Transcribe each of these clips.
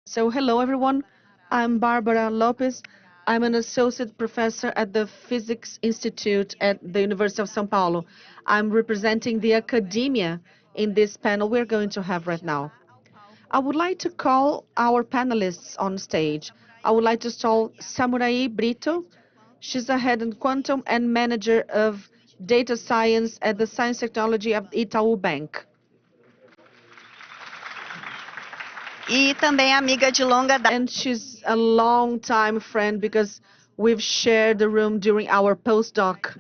So, hello everyone. I'm Barbara Lopez. I'm an associate professor at the Physics Institute at the University of São Paulo. I'm representing the academia in this panel we're going to have right now. I would like to call our panelists on stage. I would like to call Samurai Brito. She's a head in quantum and manager of data science at the Science Technology of Itaú Bank. E também amiga de longa data. And she's a long-time friend because we've shared the room during our postdoc,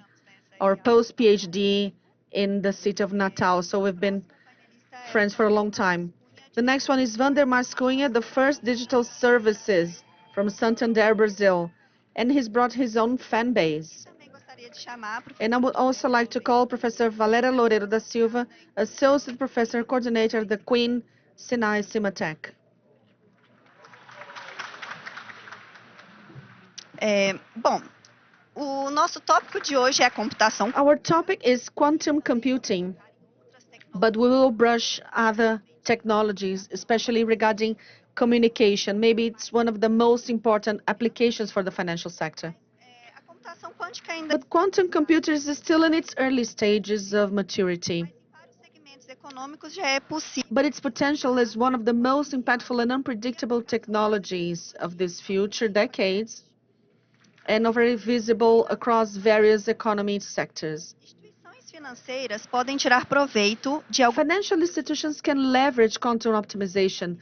our post-PhD in the city of Natal. So we've been friends for a long time. The next one is Vander Mascunha, the first digital services from Santander, Brazil. And he's brought his own fan base. And I would also like to call Professor Valéria Loureiro da Silva, Associate Professor Coordinator at the Queen Sinai Cimatec. Bom, o nosso tópico de hoje é computação. Our topic is quantum computing, but we will brush other technologies, especially regarding communication. Maybe it's one of the most important applications for the financial sector. A computação quântica ainda But quantum computers is still in its early stages of maturity. em vários segmentos econômicos já é possível. But its potential is one of the most impactful and unpredictable technologies of these future decades and already visible across various economy sectors. Instituições financeiras podem tirar proveito de algum, Financial institutions can leverage quantum optimization,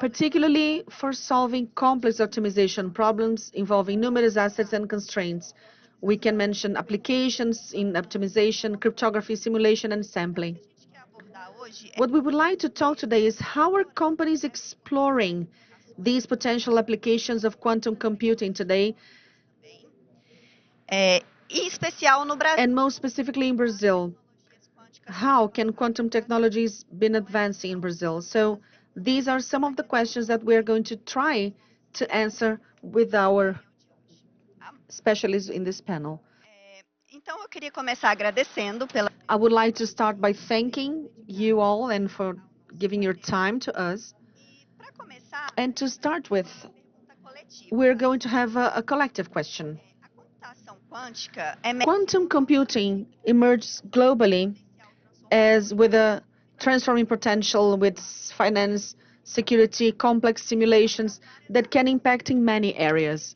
particularly for solving complex optimization problems involving numerous assets and constraints. We can mention applications in optimization, cryptography, simulation, and sampling. que abordar hoje What we would like to talk today is how are companies exploring these potential applications of quantum computing today, em especial no Brasil. and most specifically in Brazil. How can quantum technologies been advancing in Brazil? So these are some of the questions that we're going to try to answer with our specialists in this panel. Então eu queria começar agradecendo pela I would like to start by thanking you all and for giving your time to us. para começar And to start with, pergunta coletiva. we're going to have a collective question. A computação quântica Quantum computing emerged globally as with a transforming potential with finance, security, complex simulations that can impact in many areas.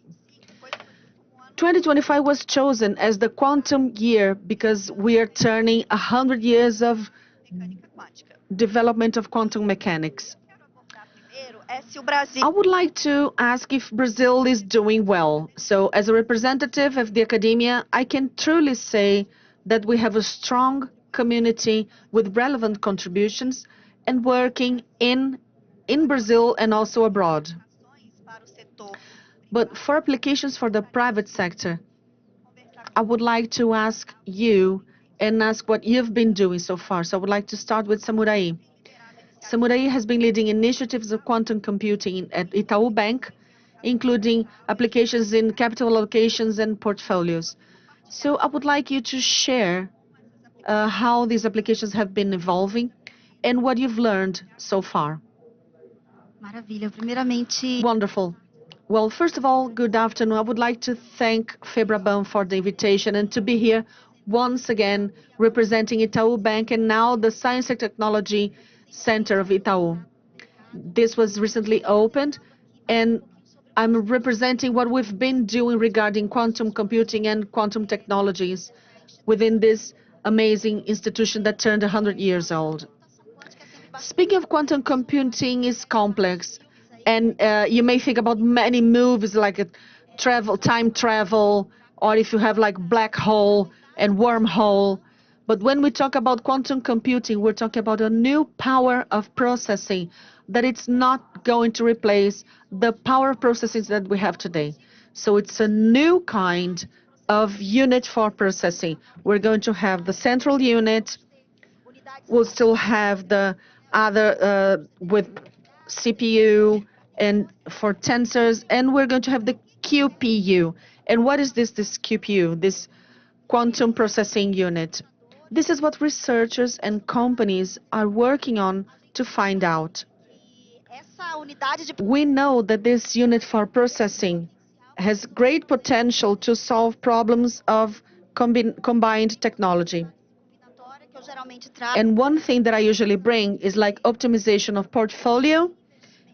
2025 was chosen as the quantum year because we are turning 100 years of mecânica quântica. development of quantum mechanics. Quero abordar primeiro se o Brasil I would like to ask if Brazil is doing well. So as a representative of the academia, I can truly say that we have a strong community with relevant contributions and working in Brazil and also abroad. ações para o setor But for applications for the private sector, conversar I would like to ask you and ask what you've been doing so far. So I would like to start with Samurai. Samurai has been leading initiatives of quantum computing at Itaú Bank, including applications in capital allocations and portfolios. So I would like you to share how these applications have been evolving and what you've learned so far. Maravilha. Primeiramente, Wonderful. Well, first of all, good afternoon. I would like to thank FEBRABAN for the invitation and to be here once again representing Itaú Bank and now the Science and Technology Center of Itaú. This was recently opened, and I'm representing what we've been doing regarding quantum computing and quantum technologies within this amazing institution that turned 100 years old. Speaking of quantum computing is complex, and you may think about many moves like time travel, or if you have like black hole and wormhole. But when we talk about quantum computing, we're talking about a new power of processing that it's not going to replace the power processes that we have today. So it's a new kind of unit for processing. We're going to have the central unit. We'll still have the other with CPU and for tensors, and we're going to have the QPU. And what is this QPU, this quantum processing unit? This is what researchers and companies are working on to find out. Essa unidade de We know that this unit for processing has great potential to solve problems of combined technology. combinatória que eu geralmente trago. And one thing that I usually bring is like optimization of portfolio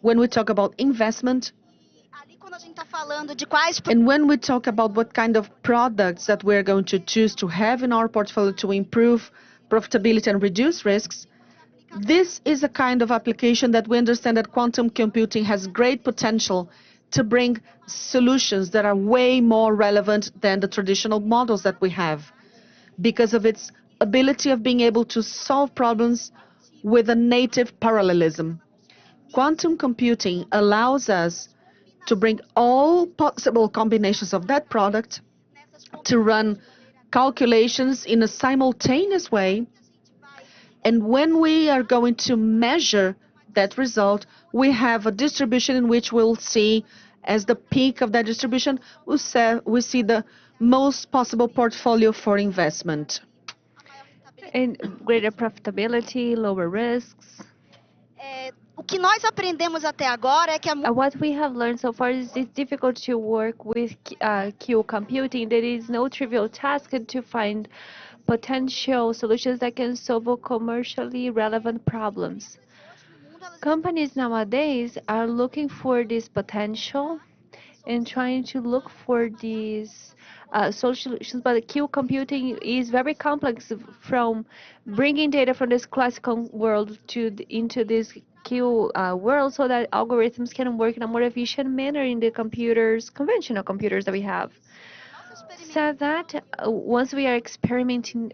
when we talk about investment. E ali, quando a gente está falando de quais And when we talk about what kind of products that we're going to choose to have in our portfolio to improve profitability and reduce risks, this is a kind of application that we understand that quantum computing has great potential to bring solutions that are way more relevant than the traditional models that we have because of its ability of being able to solve problems with a native parallelism. Quantum computing allows us to bring all possible combinations of that product to run calculations in a simultaneous way. And when we are going to measure that result, we have a distribution in which we'll see, as the peak of that distribution, we see the most possible portfolio for investment. And greater profitability, lower risks. O que nós aprendemos até agora é que What we have learned so far is it's difficult to work with Q computing. There is no trivial task to find potential solutions that can solve commercially relevant problems. Companies nowadays are looking for this potential and trying to look for these solutions, but Q computing is very complex from bringing data from this classical world into this Q world so that algorithms can work in a more efficient manner in the computers, conventional computers that we have. So that once we are experimenting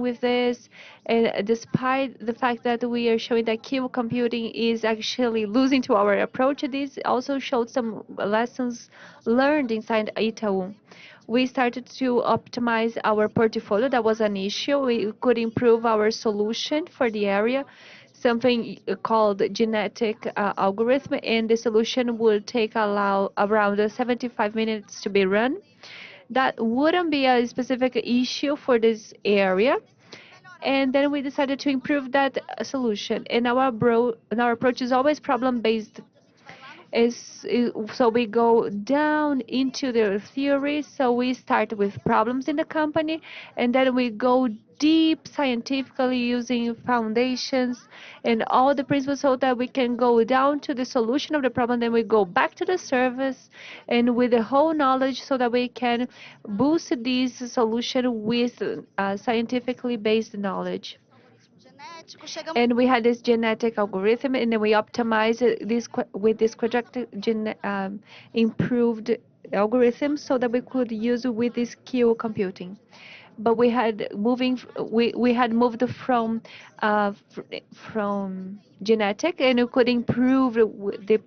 with this, and despite the fact that we are showing that Q computing is actually losing to our approach, this also showed some lessons learned inside Itaú. We started to optimize our portfolio. That was an issue. We could improve our solution for the area, something called genetic algorithm, and the solution would take around 75 minutes to be run. That wouldn't be a specific issue for this area. And then we decided to improve that solution. And our approach is always problem-based. So we go down into the theory. So we start with problems in the company, and then we go deep scientifically using foundations and all the principles so that we can go down to the solution of the problem. Then we go back to the service and with the whole knowledge so that we can boost this solution with scientifically based knowledge. genético, chegamos And we had this genetic algorithm, and then we optimized this with this improved algorithm so that we could use with this Q computing. But we had moved from genetic, and we could improve the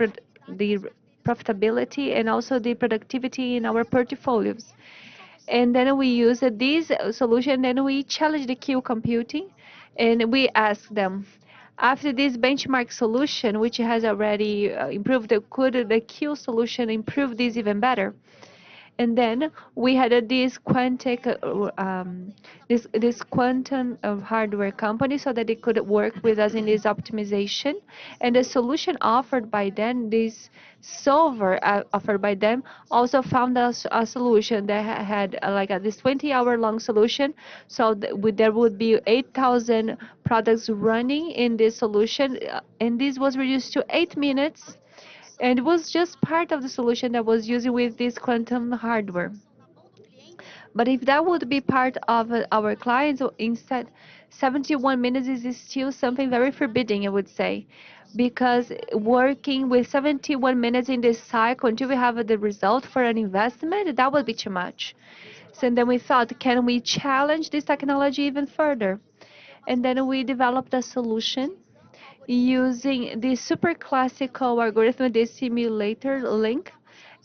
profitability and also the productivity in our portfolios. And then we use this solution, then we challenge the Q computing, and we ask them, after this benchmark solution, which has already improved, could the Q solution improve this even better? And then we had this quantum hardware company so that they could work with us in this optimization. And the solution offered by them, this solver offered by them, also found us a solution that had this 20-hour long solution. So there would be 8,000 products running in this solution, and this was reduced to 8 minutes, and it was just part of the solution that was using with this quantum hardware. But if that would be part of our clients, instead, 71 minutes is still something very forbidding, I would say, because working with 71 minutes in this cycle until we have the result for an investment, that would be too much. So then we thought, can we challenge this technology even further? And then we developed a solution using the super classical algorithm, the simulator link.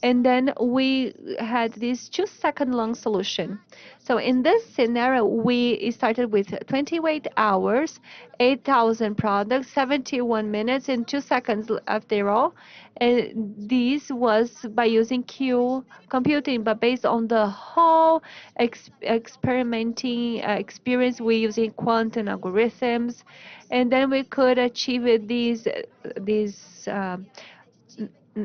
And then we had this 2-second long solution. So in this scenario, we started with 28 hours, 8,000 products, 71 minutes, and 2 seconds after all. And this was by using Q computing, but based on the whole experimenting experience, we using quantum algorithms, and then we could achieve these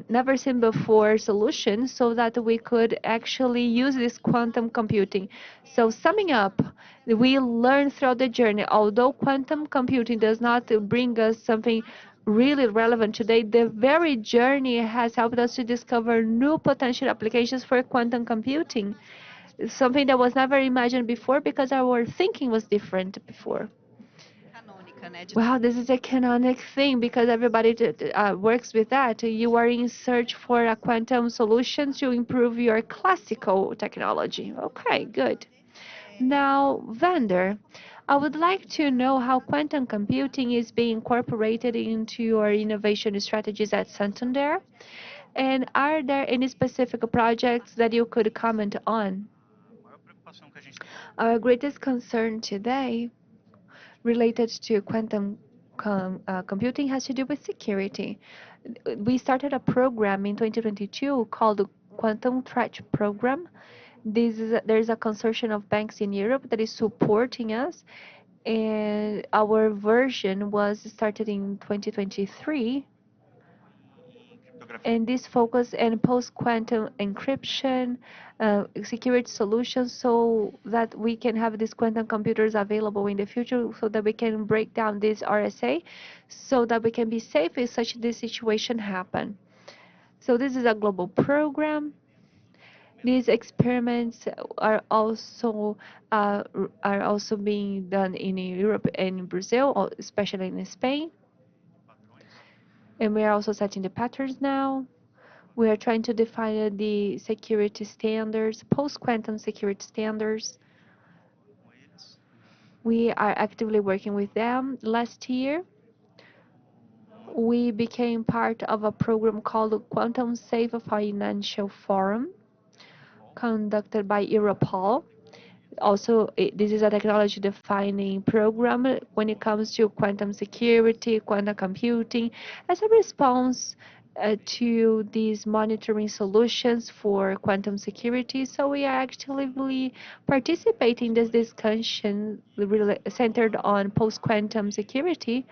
never seen before solution so that we could actually use this quantum computing. So summing up, we learned throughout the journey, although quantum computing does not bring us something really relevant today, the very journey has helped us to discover new potential applications for quantum computing, something that was never imagined before because our thinking was different before. Canônica, né? Wow, this is a canonic thing because everybody works with that. You are in search for a quantum solution to improve your classical technology. Okay, good. Now, Vander, I would like to know how quantum computing is being incorporated into your innovation strategies at Santander. And are there any specific projects that you could comment on? Our greatest concern today related to quantum computing has to do with security. We started a program in 2022 called the Quantum Threat Program. There's a consortium of banks in Europe that is supporting us, and our version was started in 2023, and this focus on post-quantum encryption, security solutions, so that we can have these quantum computers available in the future, so that we can break down this RSA, so that we can be safe if such this situation happen. So this is a global program. These experiments are also being done in Europe and in Brazil, especially in Spain. And we are also setting the patterns now. We are trying to define the security standards, post-quantum security standards. We are actively working with them. Last year, we became part of a program called the Quantum Safe Financial Forum, conducted by Europol. Also, this is a technology defining program when it comes to quantum security, quantum computing, as a response to these monitoring solutions for quantum security. So we are actively participating in this discussion centered on post-quantum security.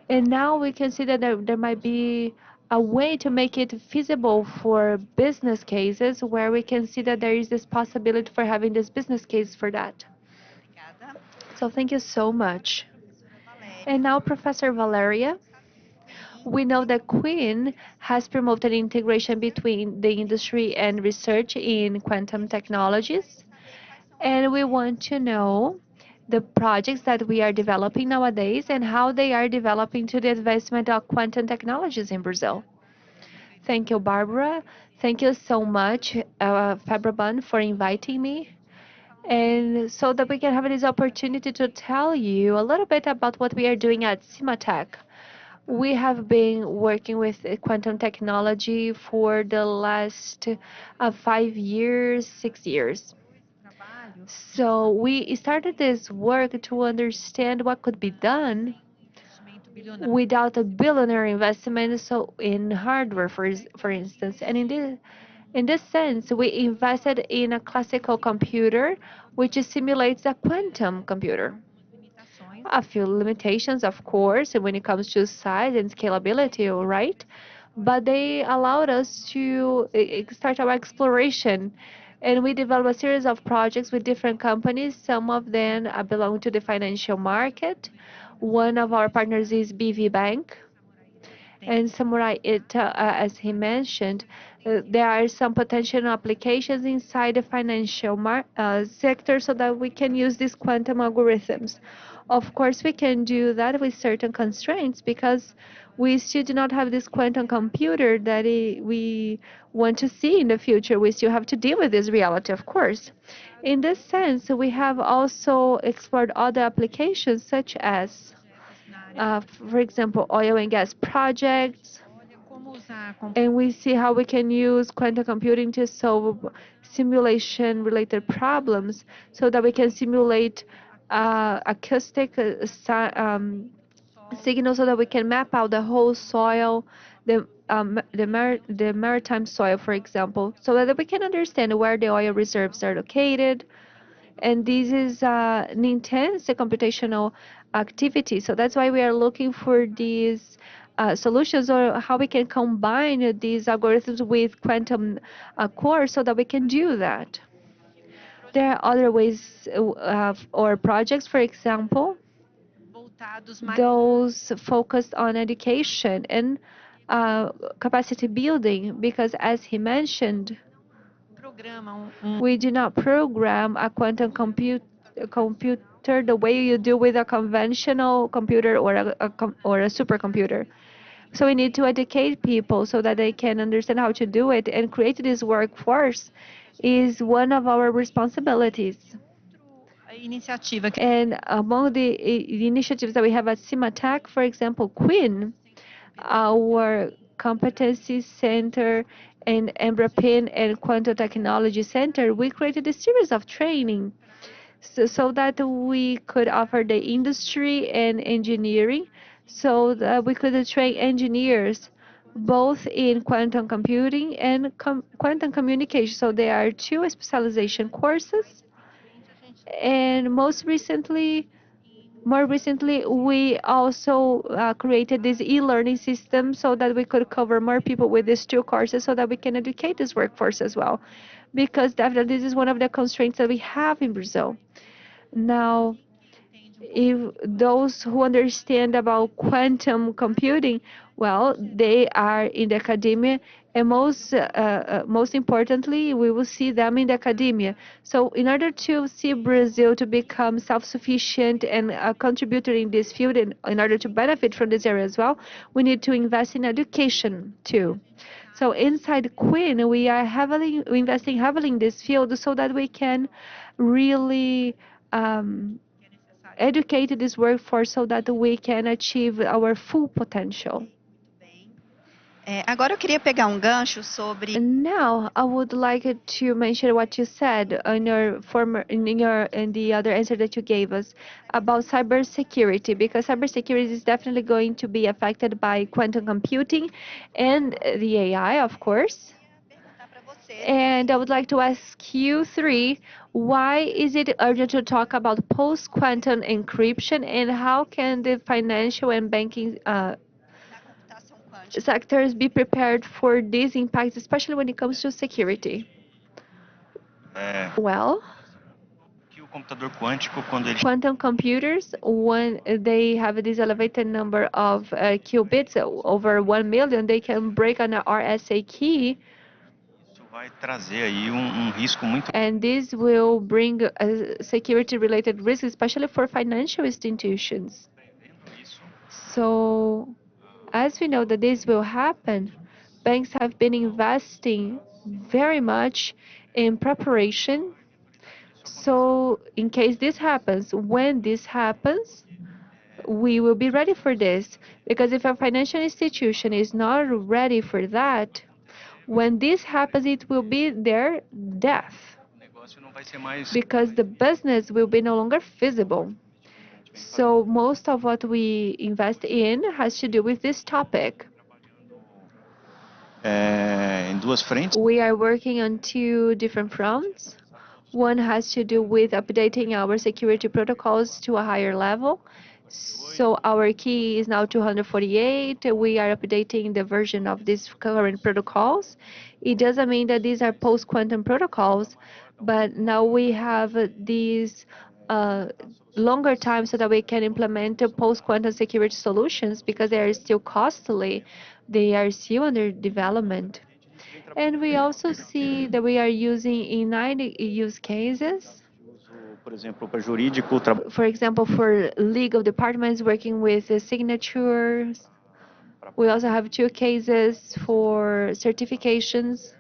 And now we can see that there might be a way to make it feasible for business cases where we can see that there is this possibility for having this business case for that. Obrigada. So thank you so much. Valéria. And now, Professor Valeria, we know that Queen has promoted integration between the industry and research in quantum technologies. And we want to know the projects that we are developing nowadays and how they are developing to the advancement of quantum technologies in Brazil. Thank you, Barbara. Thank you so much, FEBRABAN, for inviting me. And so that we can have this opportunity to tell you a little bit about what we are doing at CIMATEC. We have been working with quantum technology for the last 5 years, 6 years. So we started this work to understand what could be done without a billionaire investment, so in hardware, for instance. And in this sense, we invested in a classical computer, which simulates a quantum computer. A few limitations, of course, when it comes to size and scalability, right? But they allowed us to start our exploration. And we developed a series of projects with different companies. Some of them belong to the financial market. One of our partners is BV Bank. And Samurai, as he mentioned, there are some potential applications inside the financial sector so that we can use these quantum algorithms. Of course, we can do that with certain constraints because we still do not have this quantum computer that we want to see in the future. We still have to deal with this reality, of course. In this sense, we have also explored other applications such as for example, oil and gas projects. And we see how we can use quantum computing to solve simulation-related problems so that we can simulate acoustic signals so that we can map out the whole soil, the maritime soil, for example, so that we can understand where the oil reserves are located. And this is an intense computational activity. So that's why we are looking for these solutions or how we can combine these algorithms with quantum cores so that we can do that. There are other ways or projects, for example, those focused on education and capacity building, because as he mentioned, we do not program a quantum computer the way you do with a conventional computer or or a supercomputer. So we need to educate people so that they can understand how to do it, and create this workforce is one of our responsibilities. And among the initiatives that we have at CIMATEC, for example, Queen, our competency center and EMBRAPIN and Quantum Technology Center, we created a series of training so that we could offer the industry and engineering, so that we could train engineers both in quantum computing and quantum communication. So there are two specialization courses. And more recently, we also created this e-learning system so that we could cover more people with these two courses so that we can educate this workforce as well. Because definitely this is one of the constraints that we have in Brazil. Now, if those who understand about quantum computing, well, they are in the academia, and most importantly, we will see them in the academia. So, in order to see Brazil to become self-sufficient and a contributor in this field, and in order to benefit from this area as well, we need to invest in education too. So, inside Queen, we are investing heavily in this field so that we can really educate this workforce so that we can achieve our full potential. Agora eu queria pegar gancho sobre. And now I would like to mention what you said in in the other answer that you gave us about cybersecurity, because cybersecurity is definitely going to be affected by quantum computing and the AI, of course. And I would like to ask you three, why is it urgent to talk about post-quantum encryption, and how can the financial and banking sectors be prepared for these impacts, especially when it comes to security? Well, quantum computers, when they have this elevated number of qubits, over 1 million, they can break an RSA key. And this will bring a security-related risk, especially for financial institutions. So, as we know that this will happen, banks have been investing very much in preparation. So, in case this happens, when this happens, we will be ready for this. Because if a financial institution is not ready for that, when this happens, it will be their death, because the business will be no longer feasible. So most of what we invest in has to do with this topic. We are working on two different fronts. One has to do with updating our security protocols to a higher level. So our key is now 248. We are updating the version of these current protocols. It doesn't mean that these are post-quantum protocols, but now we have these longer time so that we can implement post-quantum security solutions, because they are still costly. They are still under development. And we also see that we are using in 9 use cases. For example, for legal departments working with signatures. We also have 2 cases for certifications,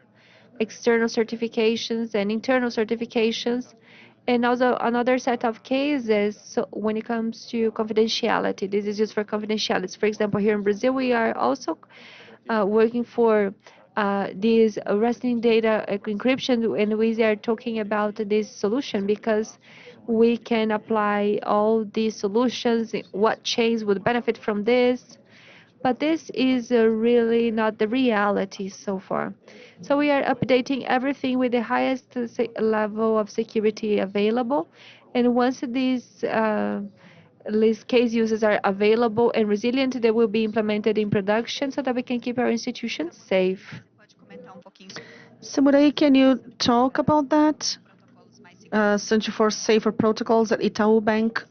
external certifications and internal certifications. And also another set of cases, so when it comes to confidentiality. This is used for confidentiality. For example, here in Brazil, we are also working for this resting data encryption, and we are talking about this solution because we can apply all these solutions. What chains would benefit from this? But this is really not the reality so far. So we are updating everything with the highest level of security available. And once these case uses are available and resilient, they will be implemented in production so that we can keep our institutions safe. Pode comentar pouquinho sobre Samurai, can you talk about that? Center for Safer Protocols at Itaú Bank.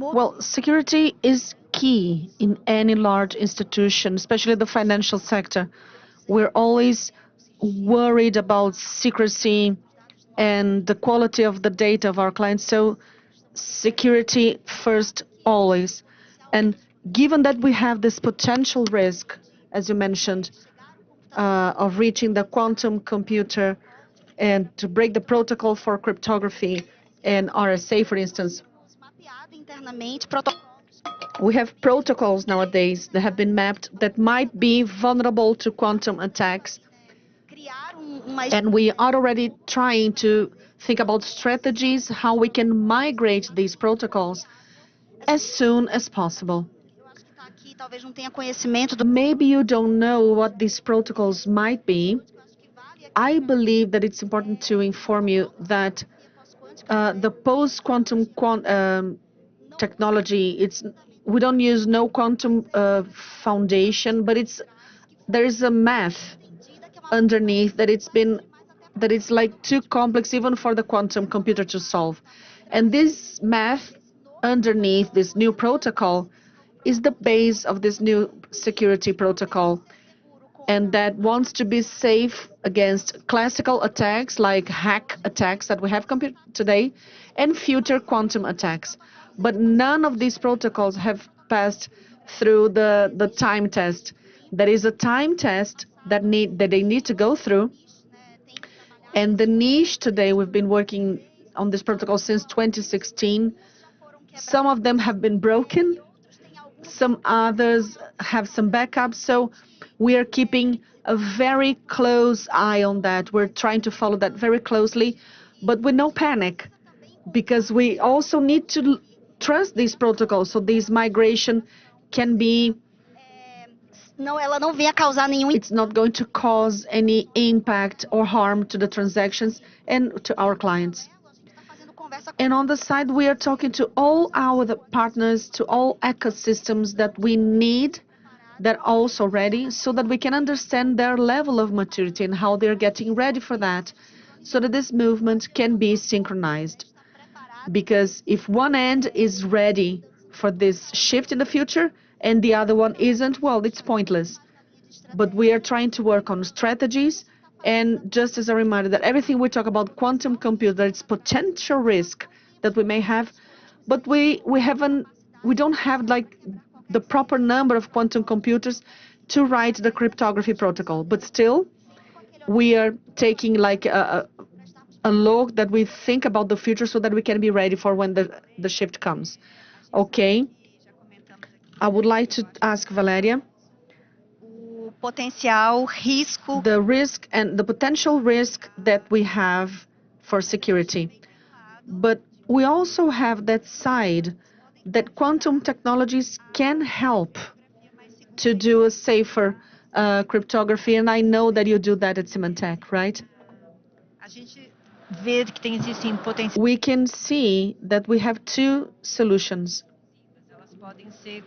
Well, security is key in any large institution, especially the financial sector. We're always worried about secrecy and the quality of the data of our clients. So security first always. And given that we have this potential risk, as you mentioned, of reaching the quantum computer and to break the protocol for cryptography and RSA, for instance, mapeado internamente protocolos we have protocols nowadays that have been mapped that might be vulnerable to quantum attacks. criar uma And we are already trying to think about strategies, how we can migrate these protocols as soon as possible. eu acho que está aqui, talvez não tenha conhecimento do Maybe you don't know what these protocols might be. eu acho que vale aqui I believe that it's important to inform you that the post-quantum technology, we don't use no quantum foundation, but there is a math underneath that it's like too complex even for the quantum computer to solve. And this math underneath this new protocol is the base of this new security protocol, and that wants to be safe against classical attacks like hack attacks that we have today and future quantum attacks. But none of these protocols have passed through the time test. There is a time test that they need to go through. And the niche today, we've been working on this protocol since 2016. Some of them have been broken. Some others have some backups. So we are keeping a very close eye on that. We're trying to follow that very closely, but with no panic, because we also need to trust these protocols so this migration can be, ela não venha causar nenhum it's not going to cause any impact or harm to the transactions and to our clients. fazendo conversa And on the side, we are talking to all our partners, to all ecosystems that we need, that are also ready, so that we can understand their level of maturity and how they're getting ready for that, so that this movement can be synchronized. Because if one end is ready for this shift in the future and the other one isn't, well, it's pointless. But we are trying to work on strategies. And just as a reminder that everything we talk about quantum computer, it's potential risk that we may have, but we don't have like the proper number of quantum computers to write the cryptography protocol. But still, we are taking like a look that we think about the future so that we can be ready for when the shift comes. Okay. I would like to ask Valeria, o potencial risco the risk and the potential risk that we have for security. But we also have that side that quantum technologies can help to do a safer cryptography, and I know that you do that at Symantec, right? a gente vê que existem potenciais, We can see that we have two solutions, elas podem ser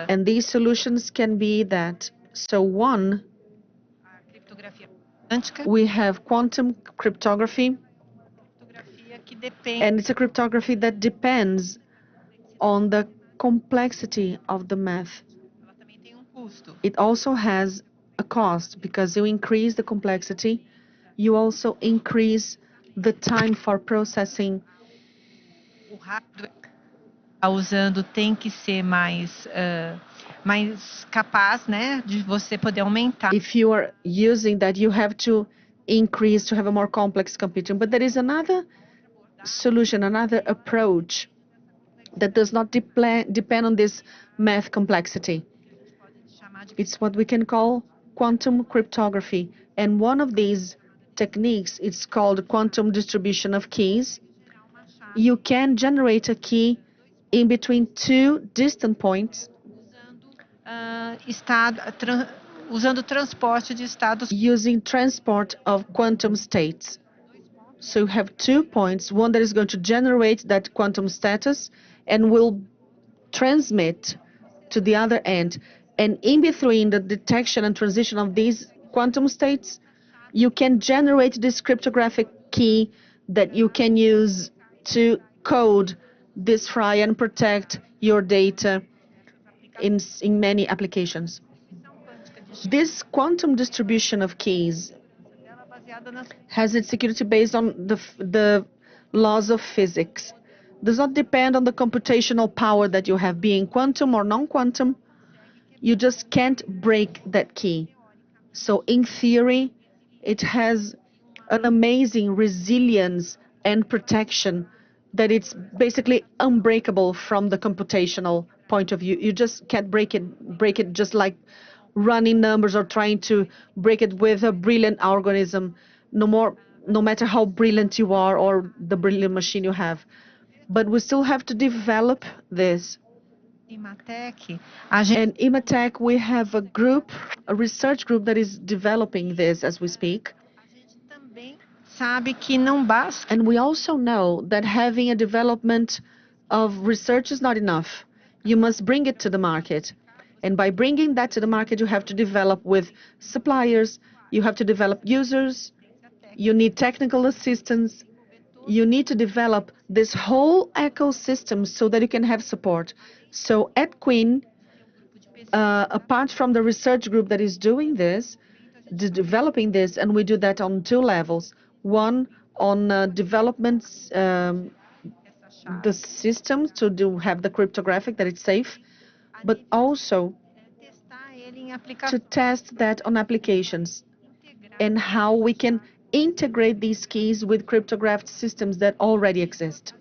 and these solutions can be that. So one, a criptografia quântica, we have quantum cryptography, criptografia que depende and it's a cryptography that depends on the complexity of the math. ela também tem custo. It also has a cost, because you increase the complexity, you also increase the time for processing. O hardware que está usando tem que ser mais capaz, né, de você poder aumentar. If you are using that, you have to increase to have a more complex computing. But there is another solution, another approach that does not depend on this math complexity. Pode chamar It's what we can call quantum cryptography. And one of these techniques is called quantum distribution of keys. You can generate a key in between two distant points usando transporte de estados. using transport of quantum states. So you have 2 points, one that is going to generate that quantum status and will transmit to the other end. And in between the detection and transition of these quantum states, you can generate this cryptographic key that you can use to code, descry, and protect your data in many applications. This quantum distribution of keys has its security based on the laws of physics. Does not depend on the computational power that you have, being quantum or non-quantum. You just can't break that key. So in theory, it has an amazing resilience and protection that it's basically unbreakable from the computational point of view. You just can't break it just like running numbers or trying to break it with a brilliant algorithm, no matter how brilliant you are or the brilliant machine you have. But we still have to develop this. Imatec, And Imatec, we have a research group that is developing this as we speak. também sabe que não basta. And we also know that having a development of research is not enough. You must bring it to the market. And by bringing that to the market, you have to develop with suppliers, you have to develop users, you need technical assistance, you need to develop this whole ecosystem so that you can have support. So at Queen, apart from the research group that is doing this, developing this, and we do that on 2 levels. One on developments, the systems to have the cryptographic that it's safe, but also Testar ele em to aplicações. test that on applications and how we can integrate these keys with cryptographed systems that already exist.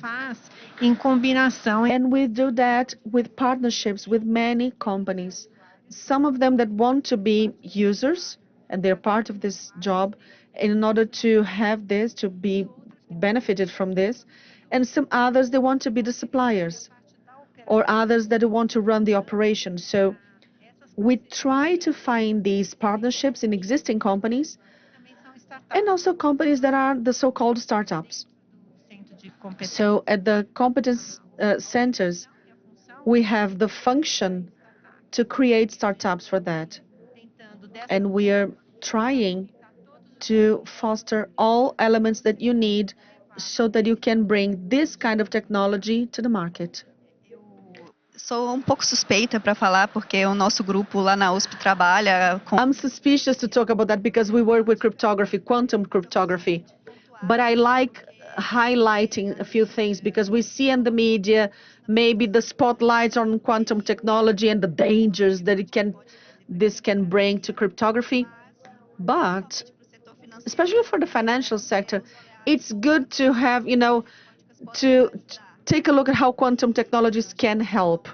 Faz em combinação. And we do that with partnerships with many companies. Some of them that want to be users, and they're part of this job in order to have this, to be benefited from this. And some others, they want to be the suppliers, or others that want to run the operation. So we try to find these partnerships in existing companies and also companies that are the so-called startups. So at the competence centers, we have the function to create startups for that. And we are trying to foster all elements that you need so that you can bring this kind of technology to the market. Sou pouco suspeita para falar, porque o nosso grupo lá na USP trabalha com. I'm suspicious to talk about that because we work with cryptography, quantum cryptography. But I like highlighting a few things because we see in the media maybe the spotlights on quantum technology and the dangers that this can bring to cryptography. But especially for the financial sector, it's good to have, to take a look at how quantum technologies can help.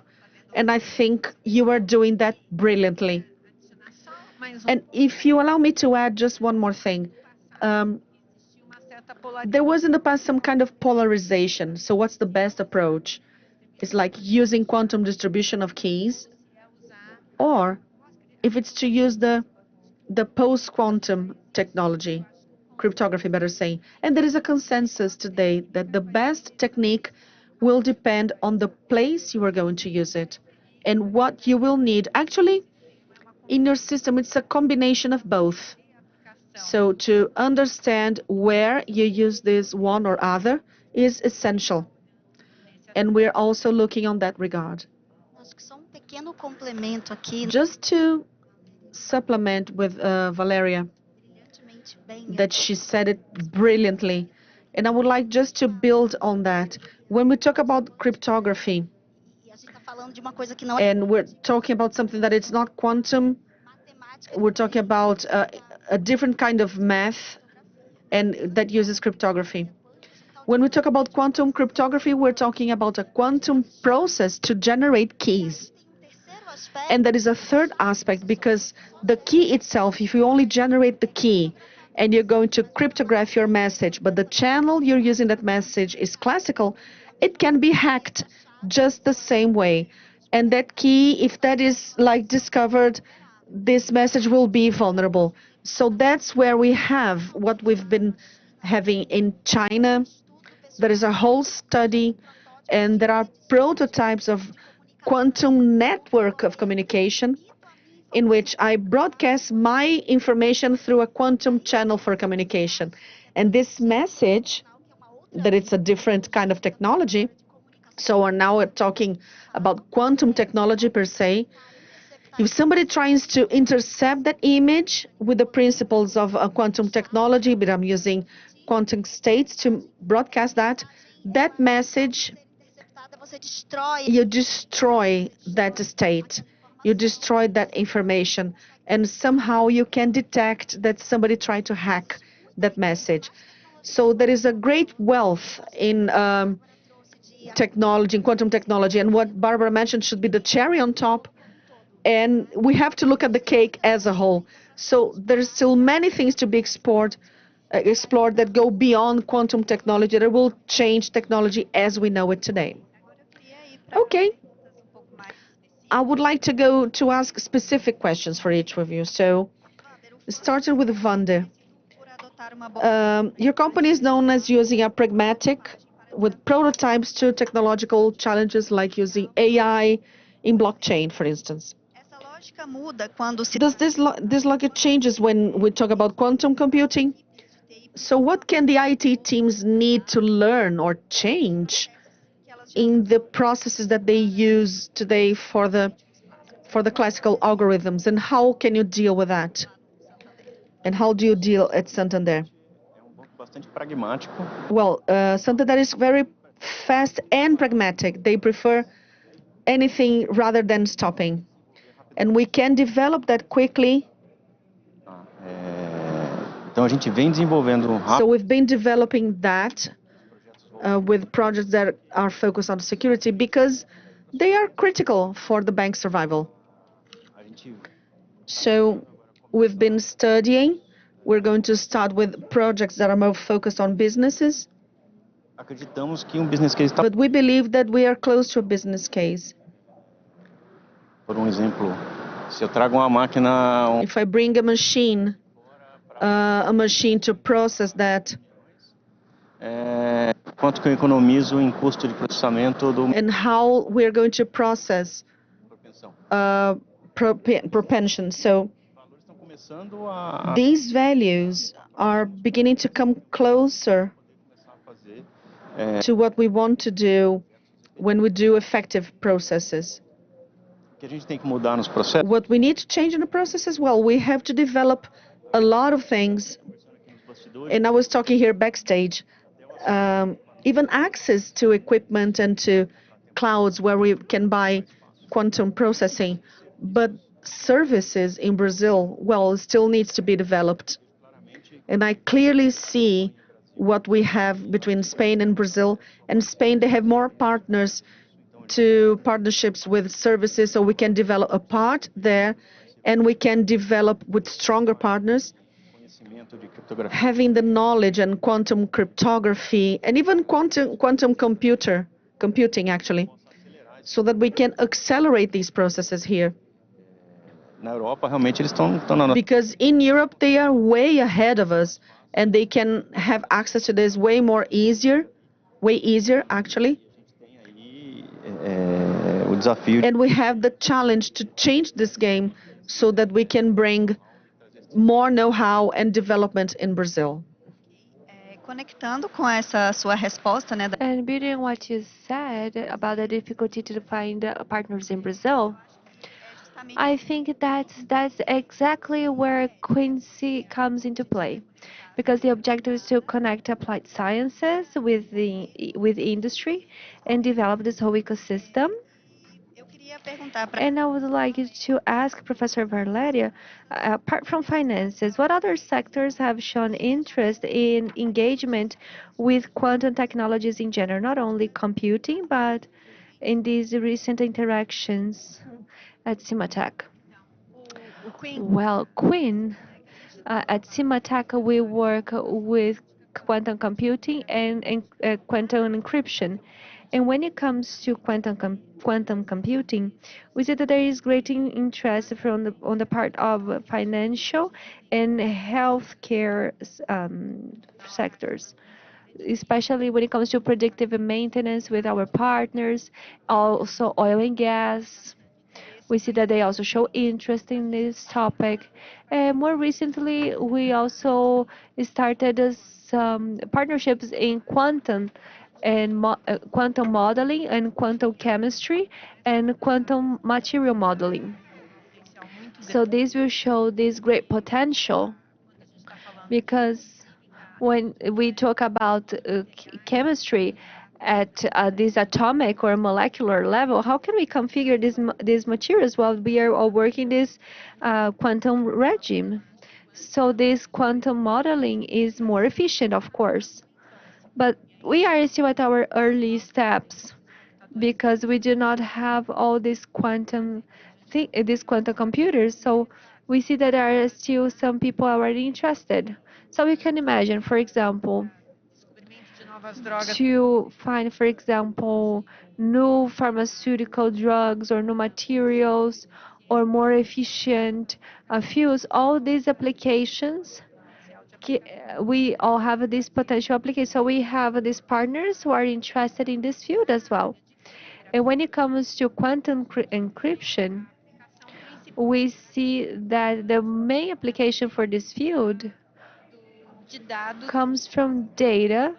And I think you are doing that brilliantly. And if you allow me to add just one more thing, there was in the past some kind of polarization. So what's the best approach? It's like using quantum distribution of keys, or if it's to use the post-quantum technology, cryptography, better saying. And there is a consensus today that the best technique will depend on the place you are going to use it and what you will need. Actually, in your system, it's a combination of both. So to understand where you use this one or other is essential. And we're also looking on that regard. Só pequeno complemento aqui. Just to supplement with Valeria, that she said it brilliantly. And I would like just to build on that. When we talk about cryptography, and we're talking about something that it's not quantum, we're talking about a different kind of math and that uses cryptography. When we talk about quantum cryptography, we're talking about a quantum process to generate keys. And there is a third aspect, because the key itself, if you only generate the key and you're going to cryptograph your message, but the channel you're using that message is classical, it can be hacked just the same way. And that key, if that is like discovered, this message will be vulnerable. So that's where we have what we've been having in China. There is a whole study, and there are prototypes of quantum network of communication in which I broadcast my information through a quantum channel for communication. And this message, that it's a different kind of technology, so now we're talking about quantum technology per se. If somebody tries to intercept that image with the principles of quantum technology, but I'm using quantum states to broadcast that, that message, you destroy that state, you destroy that information, and somehow you can detect that somebody tried to hack that message. So there is a great wealth in technology, in quantum technology, and what Barbara mentioned should be the cherry on top, and we have to look at the cake as a whole. So there's still many things to be explored that go beyond quantum technology, that will change technology as we know it today. Okay, I would like to go to ask specific questions for each of you. So, starting with Vander. Your company is known as using a pragmatic with prototypes to technological challenges like using AI in blockchain, for instance. Does this logic changes when we talk about quantum computing? So what can the IT teams need to learn or change in the processes that they use today for the classical algorithms, and how can you deal with that? And how do you deal at Santander? Bastante pragmático. Well, Santander is very fast and pragmatic. They prefer anything rather than stopping. And we can develop that quickly. Então a gente vem desenvolvendo So we've been developing that with projects that are focused on security because they are critical for the bank's survival. So we've been studying. We're going to start with projects that are more focused on businesses. Acreditamos que business case But we believe that we are close to a business case. Por exemplo, se eu trago uma máquina, If I bring a machine to process that, quanto que eu economizo em custo de processamento do and how we're going to process propension. So these values are beginning to come closer to what we want to do when we do effective processes. que a gente tem que mudar nos processos. What we need to change in the process as well, we have to develop a lot of things. And I was talking here backstage, even access to equipment and to clouds where we can buy quantum processing. But services in Brazil, well, still needs to be developed. And I clearly see what we have between Spain and Brazil. And Spain, they have more partnerships with services, so we can develop a part there, and we can develop with stronger partners, having the knowledge and quantum cryptography, and even quantum computing actually, so that we can accelerate these processes here. Na Europa, realmente eles estão Because in Europe they are way ahead of us, and they can have access to this way easier actually. O desafio. And we have the challenge to change this game so that we can bring more know-how and development in Brazil. Conectando com essa sua resposta, né? And building on what you said about the difficulty to find partners in Brazil, I think that's exactly where Quincy comes into play, because the objective is to connect applied sciences with industry and develop this whole ecosystem. And I would like to ask Professor Valeria, apart from finances, what other sectors have shown interest in engagement with quantum technologies in general, not only computing, but in these recent interactions? at Cimatec? O Queen, Well, Quinn, at Cimatec, we work with quantum computing and quantum encryption. And when it comes to quantum computing, we see that there is great interest from on the part of financial and healthcare sectors, especially when it comes to predictive maintenance with our partners, also oil and gas. We see that they also show interest in this topic. And more recently, we also started some partnerships in quantum and quantum modeling and quantum chemistry and quantum material modeling. potencial muito So grande this will show this great potential quando a gente está falando de because when we talk about chemistry at this atomic or molecular level, how can we configure these materials while we are all working this quantum regime? So this quantum modeling is more efficient, of course, but we are still at our early steps because we do not have all these quantum computers. So we see that there are still some people already interested. So we can imagine, for example, descobrimento de novas drogas. to find, for example, new pharmaceutical drugs or new materials or more efficient fuels, all these applications, we all have this potential application. So we have these partners who are interested in this field as well. And when it comes to quantum encryption, Aplicação principal we see that the main application for this field de dados comes from data,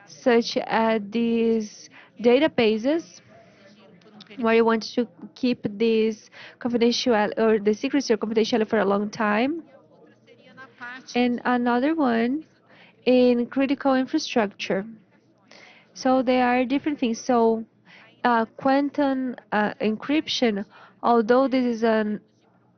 such as these databases, protegido por período where you want to keep this confidential or the secrecy or confidentiality for a long time. outra seria na parte And another one in critical infrastructure. So there are different things. So quantum encryption, although this is an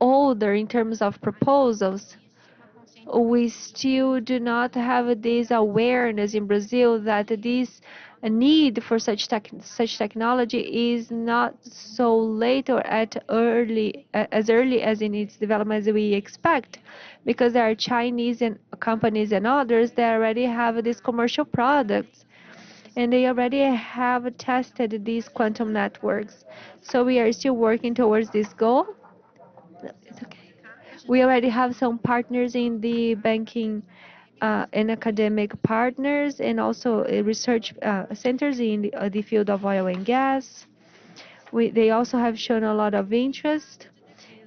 older in terms of proposals, existe uma consciência we still do not have this awareness in Brazil that this need for such technology is not so late or as early as in its development as we expect, because there are Chinese and companies and others that already have these commercial products and they already have tested these quantum networks. So we are still working towards this goal. It's okay. a gente We already have some partners in the banking and academic partners and also research centers in the field of oil and gas. They also have shown a lot of interest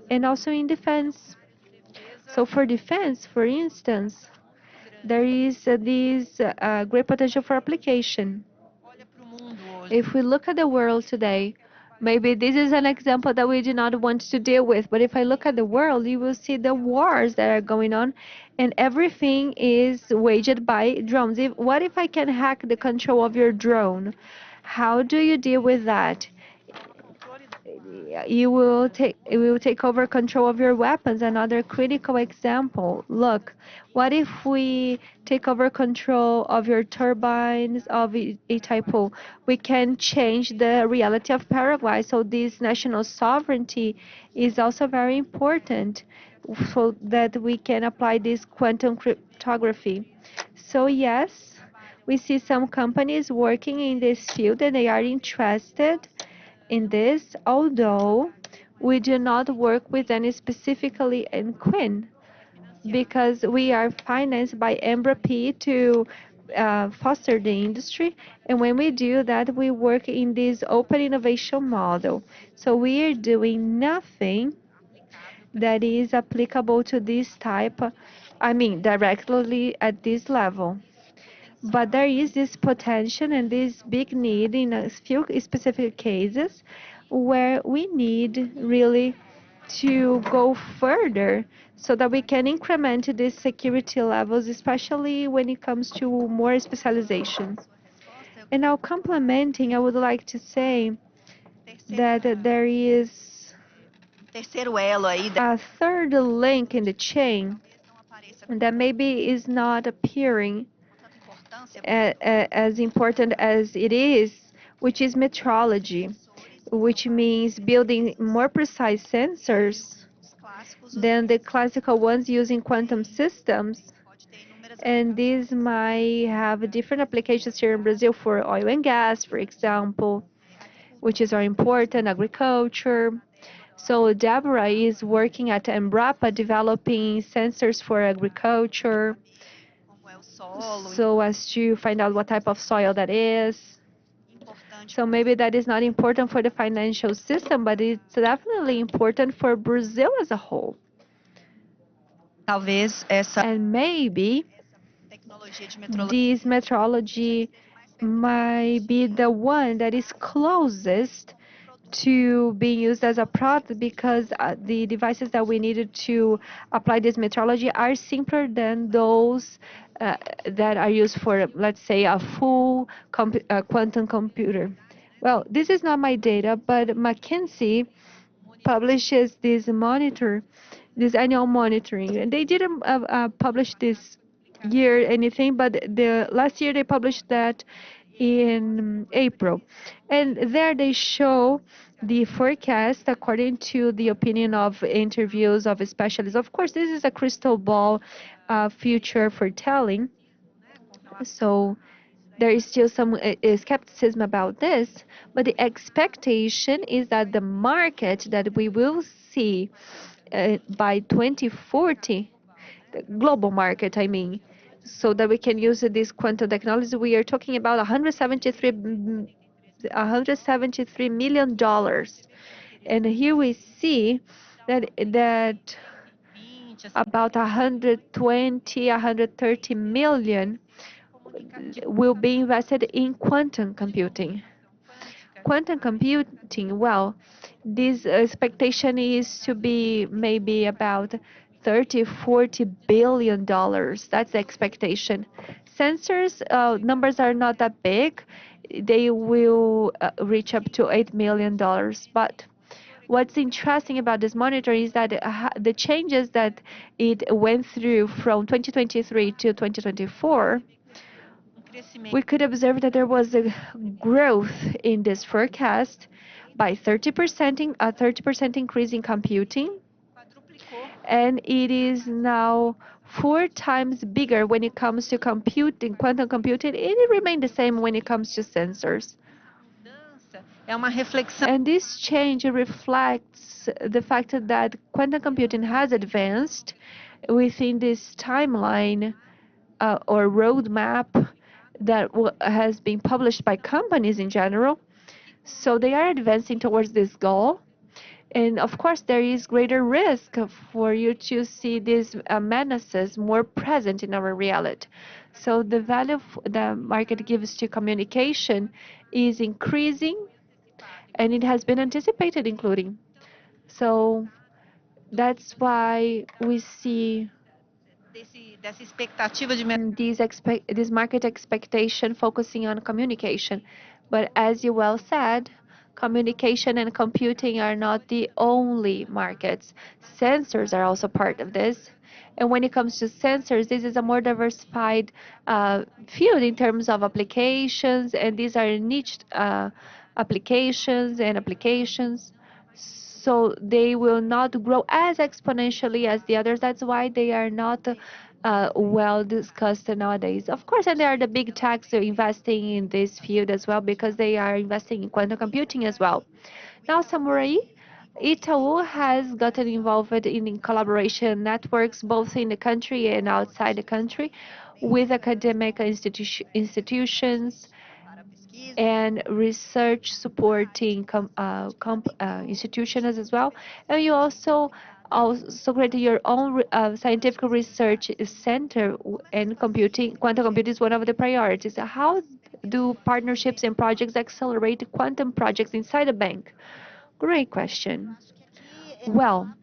and also in defense. So for defense, for instance, there is this great potential for application. olha para o mundo hoje If we look at the world today, maybe this is an example that we do not want to deal with, but if I look at the world, you will see the wars that are going on, and everything is waged by drones. What if I can hack the control of your drone? How do you deal with that? controle You will take over control of your weapons. Another critical example. Look, what if we take over control of your turbines of Itaipu? We can change the reality of Paraguay. So this national sovereignty is also very important so that we can apply this quantum cryptography. So yes, we see some companies working in this field and they are interested in this, although we do not work with any specifically in Quinn because we are financed by EMBRA-P to foster the industry. And when we do that, we work in this open innovation model. So we are doing nothing that is applicable to this type, I mean, directly at this level. But there is this potential and this big need in a few specific cases where we need really to go further so that we can increment these security levels, especially when it comes to more specialization. resposta And now complementing, I would like to say that there is Terceiro elo aí a third link in the chain talvez não apareça that maybe is not appearing com tanta importância, as important as it is, which is metrology. which means building more precise sensors than the classical ones using quantum systems. And these might have different applications here in Brazil for oil and gas, for example, which is very important, agriculture. So Deborah is working at Embrapa developing sensors for agriculture so as to find out what type of soil that is. So maybe that is not important for the financial system, but it's definitely important for Brazil as a whole. Talvez essa And maybe tecnologia de metrologia this metrology might be the one that is closest to being used as a product because the devices that we needed to apply this metrology are simpler than those that are used for, let's say, a full quantum computer. Well, this is not my data, but McKinsey publishes this monitor, this annual monitoring, and they didn't publish this year anything, but the last year they published that in April. And there they show the forecast according to the opinion of interviews of specialists. Of course, this is a crystal ball future foretelling. So there is still some skepticism about this, but the expectation is that the market that we will see by 2040, the global market, I mean, so that we can use this quantum technology, we are talking about $173 million. And here we see that about 120, 130 million will be invested in quantum computing. Quantum computing, well, this expectation is to be maybe about 30, 40 billion dollars. That's the expectation. Sensors numbers are not that big. They will reach up to $8 million. But what's interesting about this monitor is that the changes that it went through from 2023 to 2024, we could observe that there was a growth in this forecast by 30%, a 30% increase in computing, and it is now 4 times bigger when it comes to computing, quantum computing, and it remained the same when it comes to sensors. É uma reflexão And this change reflects the fact that quantum computing has advanced within this timeline or roadmap that has been published by companies in general. So they are advancing towards this goal. And of course, there is greater risk for you to see these menaces more present in our reality. So the value the market gives to communication is increasing, and it has been anticipated, including. So that's why we see dessa expectativa de this market expectation focusing on communication. But as you well said, communication and computing are not the only markets. Sensors are also part of this. And when it comes to sensors, this is a more diversified field in terms of applications, and these are niche applications and applications. So they will not grow as exponentially as the others. That's why they are not well discussed nowadays. Of course, and there are the big techs who are investing in this field as well because they are investing in quantum computing as well. Now, Samurai, Itaú has gotten involved in collaboration networks both in the country and outside the country with academic institutions and research supporting institutions as well. And you also created your own scientific research center, and quantum computing is one of the priorities. How do partnerships and projects accelerate quantum projects inside a bank? Great question. Well,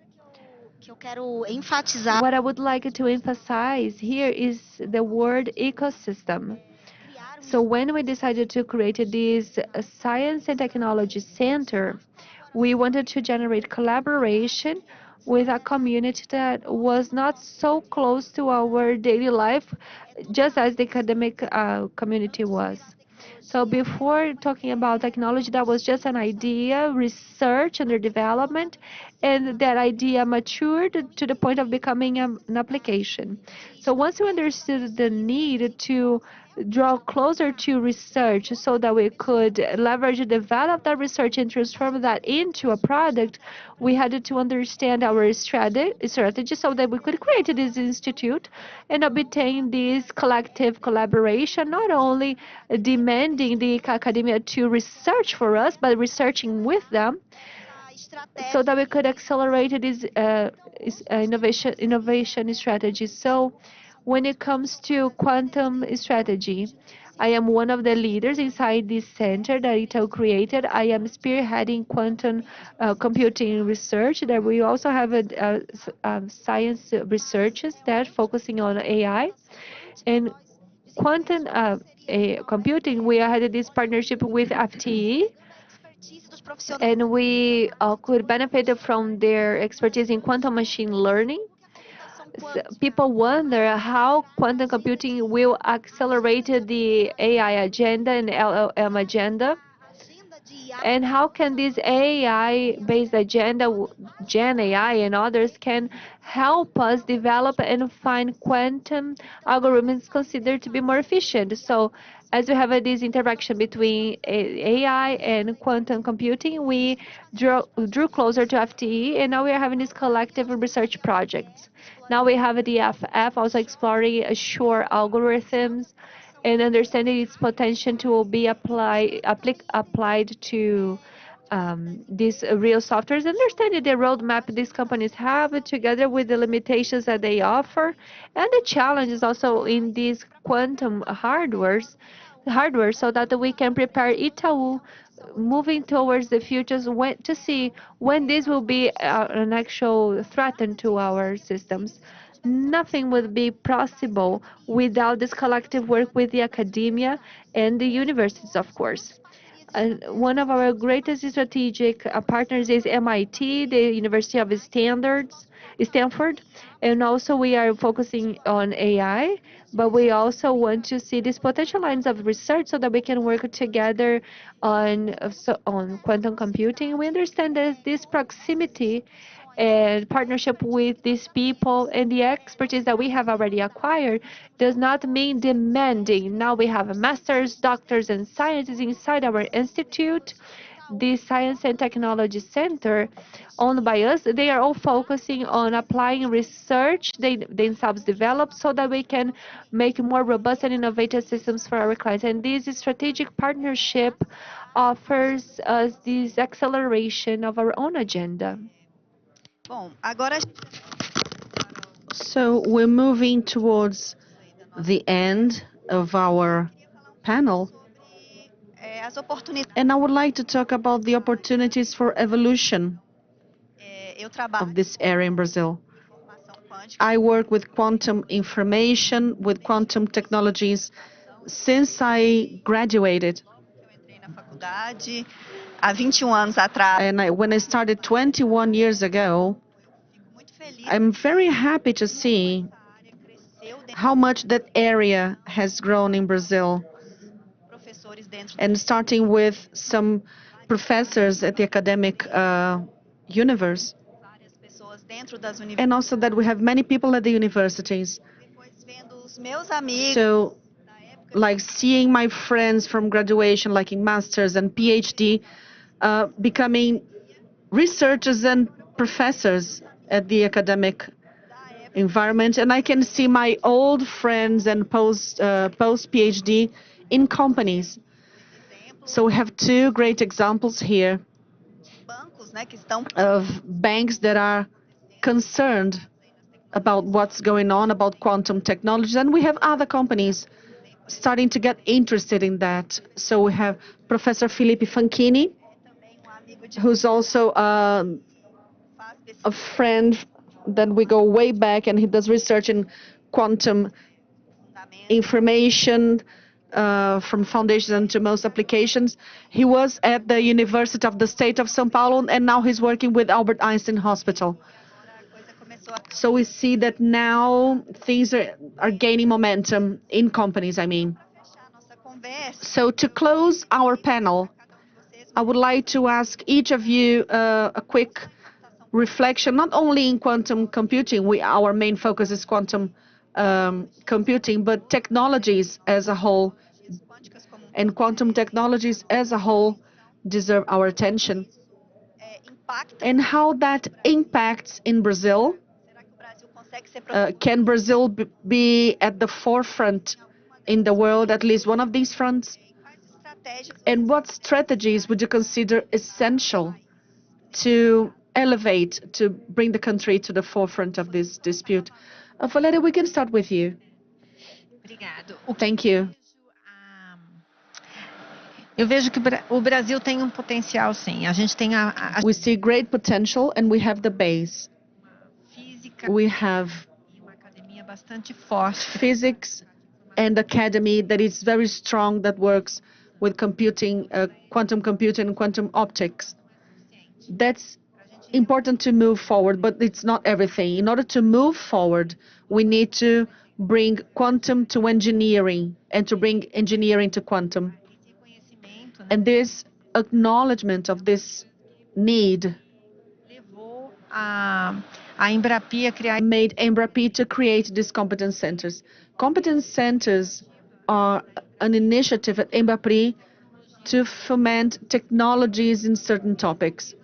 what I would like to emphasize here is the word ecosystem. So when we decided to create this Science and Technology Center, we wanted to generate collaboration with a community that was not so close to our daily life, just as the academic community was. So before talking about technology, that was just an idea, research under development, and that idea matured to the point of becoming an application. So once we understood the need to draw closer to research so that we could leverage, develop that research and transform that into a product, we had to understand our strategy so that we could create this institute and obtain this collective collaboration, not only demanding the academia to research for us, but researching with them so that we could accelerate this innovation strategy. So when it comes to quantum strategy, I am one of the leaders inside this center that Itaú created. I am spearheading quantum computing research. That we also have science researchers that focusing on AI and quantum computing. We had this partnership with FTE, and we could benefit from their expertise in quantum machine learning. People wonder how quantum computing will accelerate the AI agenda and LLM agenda, and how can this AI-based agenda, Gen AI and others, can help us develop and find quantum algorithms considered to be more efficient. So as we have this interaction between AI and quantum computing, we drew closer to FTE, and now we are having these collective research projects. Now we have the FF also exploring sure algorithms and understanding its potential to be applied to these real softwares, understanding the roadmap these companies have together with the limitations that they offer and the challenges also in these quantum hardware so that we can prepare Itaú moving towards the futures to see when this will be an actual threat to our systems. Nothing would be possible without this collective work with the academia and the universities, of course. One of our greatest strategic partners is MIT, the University of Stanford, and also we are focusing on AI, but we also want to see these potential lines of research so that we can work together on quantum computing. We understand that this proximity and partnership with these people and the expertise that we have already acquired does not mean demanding. Now we have masters, doctors, and scientists inside our institute. The Science and Technology Center, owned by us, they are all focusing on applying research they themselves develop so that we can make more robust and innovative systems for our clients. And this strategic partnership offers us this acceleration of our own agenda. Bom, agora So we're moving towards the end of our panel, as oportunidades. and I would like to talk about the opportunities for evolution Eu trabalho of this area in Brazil. com informação quântica. I work with quantum information, with quantum technologies since I graduated. Eu entrei na faculdade há 21 anos atrás. And when I started 21 years ago, Fico muito feliz I'm very happy to see que essa área cresceu dentro how much that area has grown in Brazil. dos professores dentro And starting with some professors at the academic universe, várias pessoas dentro das universidades. and also that we have many people at the universities. Depois vendo os meus amigos So, da época like seeing my friends from graduation, like in masters and PhD, becoming researchers and professors at the academic environment, and I can see my old friends and post PhD in companies. So we have two great examples here bancos, né, que estão of banks that are concerned about what's going on about quantum technologies, and we have other companies starting to get interested in that. So we have Professor Felipe Fanchini, também amigo de who's also faz a friend that we go way back, and he does research in quantum fundamento. information from foundation to most applications. He was at the University of the State of São Paulo, and now he's working with Albert Einstein Hospital. Agora a coisa começou a So we see that now things are gaining momentum in companies, I mean. fechar nossa conversa. So to close our panel, I would like to ask each of you a quick reflection, not only in quantum computing, our main focus is quantum computing, but technologies as a whole, and quantum technologies as a whole deserve our attention. And how that impacts in Brazil. Can Brazil be at the forefront in the world, at least one of these fronts? And what strategies would you consider essential to elevate, to bring the country to the forefront of this dispute? Valéria, we can start with you. Thank you. Eu vejo que o Brasil tem potencial, sim. A gente tem a We see great potential and we have the base. física We have e uma academia bastante forte. physics and academy that is very strong, that works with computing, quantum computing and quantum optics. That's important to move forward, but it's not everything. In order to move forward, we need to bring quantum to engineering and to bring engineering to quantum. And this acknowledgement of this need Levou a Embrapi a criar made Embrapi to create these competence centers. Competence centers are an initiative at Embrapi to foment technologies in certain topics.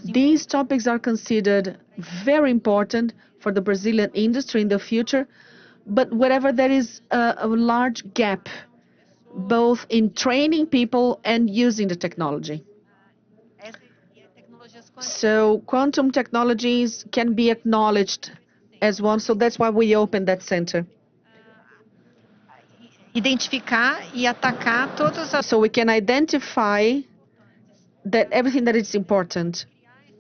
These topics are considered very important for the Brazilian industry in the future, but wherever there is a large gap, both in training people and using the technology. So quantum technologies can be acknowledged as one, so that's why we opened that center. identificar e atacar todas as So we can identify that everything that is important,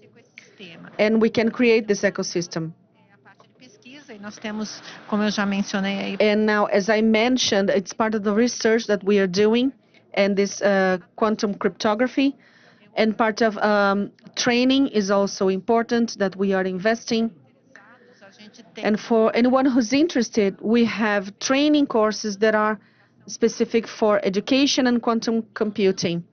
ecossistema. and we can create this ecosystem. A parte de pesquisa, e nós temos, como eu já mencionei aí, And now, as I mentioned, it's part of the research that we are doing, and this quantum cryptography, and part of training is also important that we are investing. a gente tem And for anyone who's interested, we have training courses that are specific for education and quantum computing.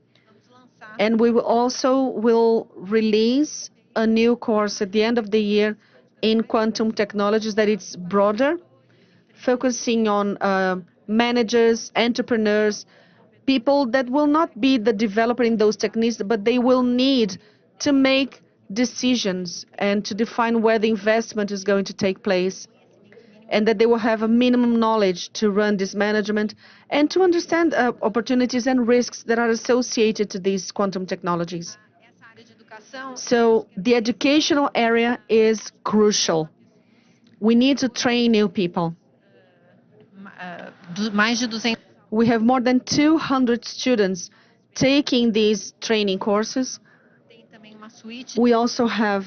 lançar And we will release a new course at the end of the year in quantum technologies that it's broader, focusing on managers, entrepreneurs, people that will not be the developer in those techniques, but they will need to make decisions and to define where the investment is going to take place, and that they will have a minimum knowledge to run this management and to understand opportunities and risks that are associated to these quantum technologies. essa área de educação. So the educational area is crucial. We need to train new people. Mais de 200 We have more than 200 students taking these training courses. tem também uma suíte We also have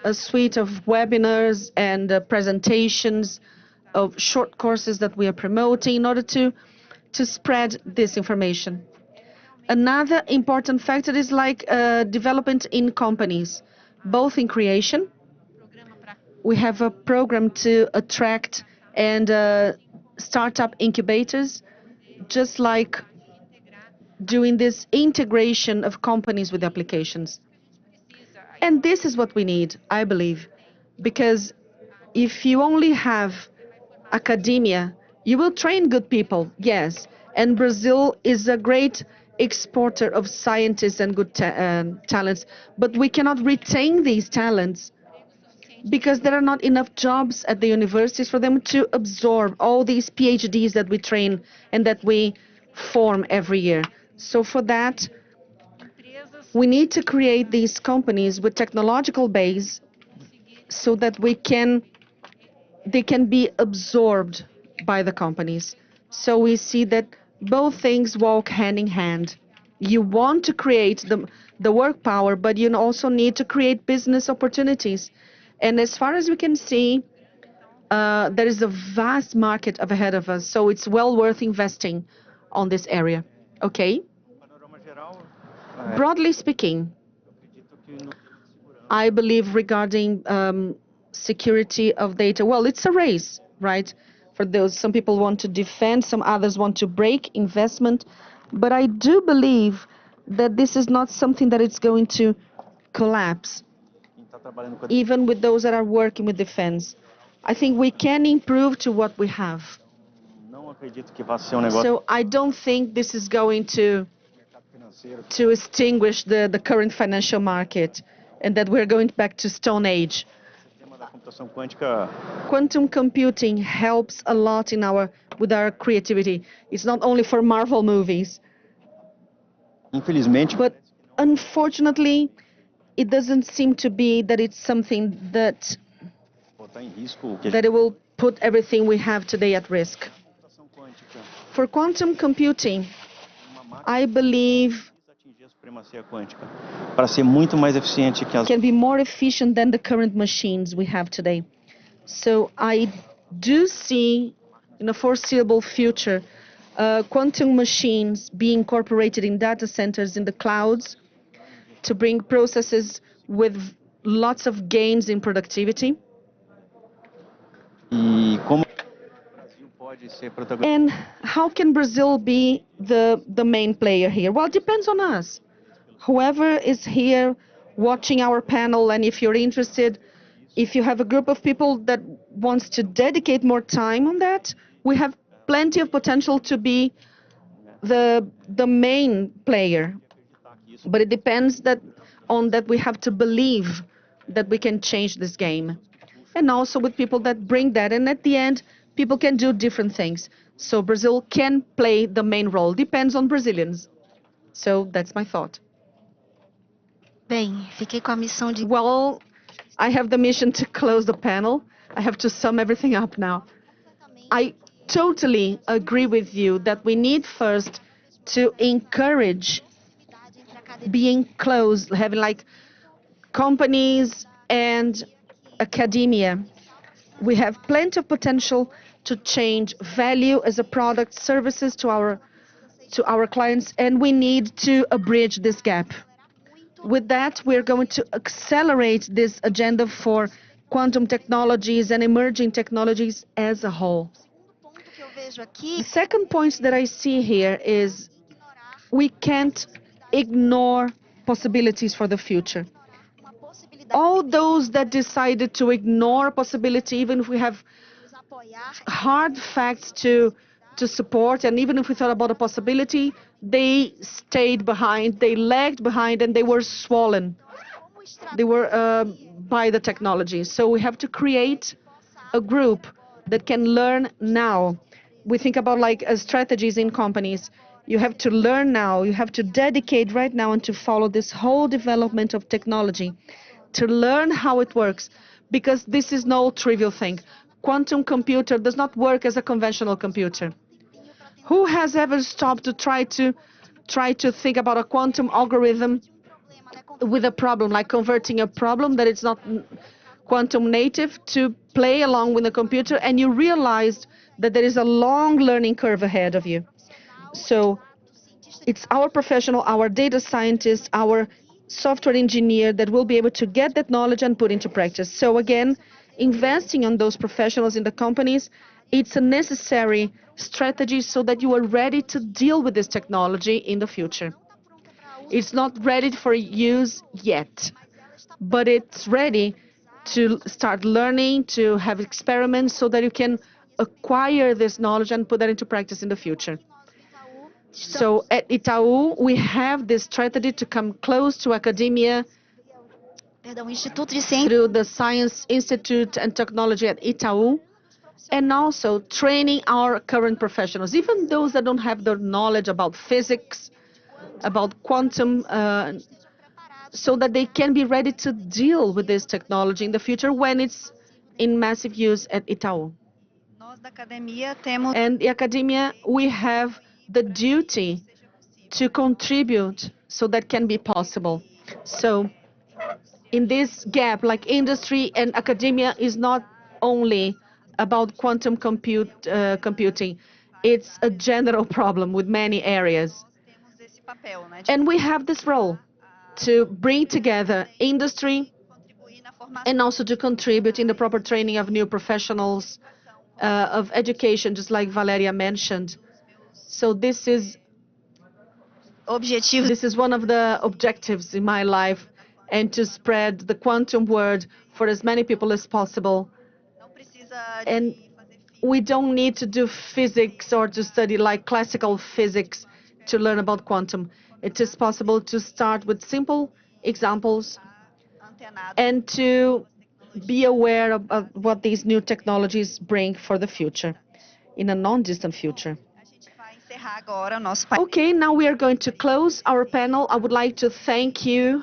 a suite of webinars and presentations of short courses that we are promoting in order to spread this information. Another important factor is like development in companies, both in creation. programa para We have a program to attract and startup incubators, just like doing this integration of companies with applications. And this is what we need, I believe, because if you only have academia, you will train good people, yes. And Brazil is a great exporter of scientists and good talents, but we cannot retain these talents because there are not enough jobs at the universities for them to absorb all these PhDs that we train and that we form every year. So for that, empresas we need to create these companies with technological base so that they can be absorbed by the companies. So we see that both things walk hand in hand. You want to create the work power, but you also need to create business opportunities. And as far as we can see, there is a vast market up ahead of us, so it's well worth investing on this area. Okay? Panorama geral, Broadly speaking, acredito que no tema de segurança, I believe regarding security of data, well, it's a race, right? For those, some people want to defend, some others want to break investment. But I do believe that this is not something that it's going to collapse, even with those that are working with defense. I think we can improve to what we have. Não acredito que vá ser negócio So I don't think this is going to extinguish the current financial market and that we're going back to Stone Age. O tema da computação quântica Quantum computing helps a lot with our creativity. It's not only for Marvel movies, infelizmente but unfortunately, it doesn't seem to be that it's something that botar em risco o que a it will put everything we have today at risk. computação quântica For quantum computing, uma máquina I believe precisa atingir a supremacia quântica para ser muito mais eficiente que as can be more efficient than the current machines we have today. So I do see in a foreseeable future quantum machines being incorporated in data centers in the clouds to bring processes with lots of gains in productivity. e como o Brasil pode ser protagonista. And how can Brazil be the main player here? Well, it depends on us. Whoever is here watching our panel, and if you're interested, if you have a group of people that wants to dedicate more time on that, we have plenty of potential to be the main player. But it depends on that we have to believe that we can change this game. And also with people that bring that. And at the end, people can do different things. So Brazil can play the main role. Depends on Brazilians. So that's my thought. Bem, fiquei com a missão de Well, I have the mission to close the panel. I have to sum everything up now. I totally agree with you that we need first to encourage being close, having like companies and academia. We have plenty of potential to change value as a product, services to our clients, and we need to bridge this gap. With that, we're going to accelerate this agenda for quantum technologies and emerging technologies as a whole. ponto que eu vejo aqui. The second point that I see here is we can't ignore possibilities for the future. Uma possibilidade All those that decided to ignore a possibility, even if we have de nos apoiar hard facts to support, and even if we thought about a possibility, they stayed behind, they lagged behind, and they were swollen. como estratégia They were by the technology. So we have to create a group that can learn now. We think about like strategies in companies. You have to learn now. You have to dedicate right now and to follow this whole development of technology, to learn how it works, because this is no trivial thing. Quantum computer does not work as a conventional computer. Who has ever stopped to try to think about a quantum algorithm with a problem, like converting a problem that it's not quantum native to play along with the computer, and you realized that there is a long learning curve ahead of you. So it's our professional, our data scientist, our software engineer that will be able to get that knowledge and put into practice. So again, investing on those professionals in the companies, it's a necessary strategy so that you are ready to deal with this technology in the future. It's not ready for use yet, but it's ready to start learning, to have experiments so that you can acquire this knowledge and put that into practice in the future. So at Itaú, we have this strategy to come close to academia Perdão, Instituto de Ciência through the Science Institute and Technology at Itaú, and also training our current professionals, even those that don't have the knowledge about physics, about quantum, so that they can be ready to deal with this technology in the future when it's in massive use at Itaú. Nós da academia temos And the academia, we have the duty to contribute so that can be possible. So in this gap, like industry and academia is not only about quantum computing, it's a general problem with many areas. temos esse papel, né, de And we have this role to bring together industry contribuir na formação and also to contribute in the proper training of new professionals of education, just like Valeria mentioned. So this is one of the objectives in my life, and to spread the quantum word for as many people as possible. And we don't need to do physics or to study like classical physics to learn about quantum. It is possible to start with simple examples and to be aware of what these new technologies bring for the future, in a non-distant future. Okay, now we are going to close our panel. I would like to thank you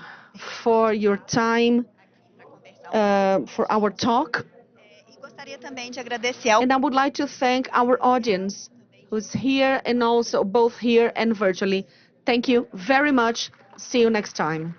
for your time for our talk. And I would like to thank our audience who's here and also both here and virtually. Thank you very much. See you next time.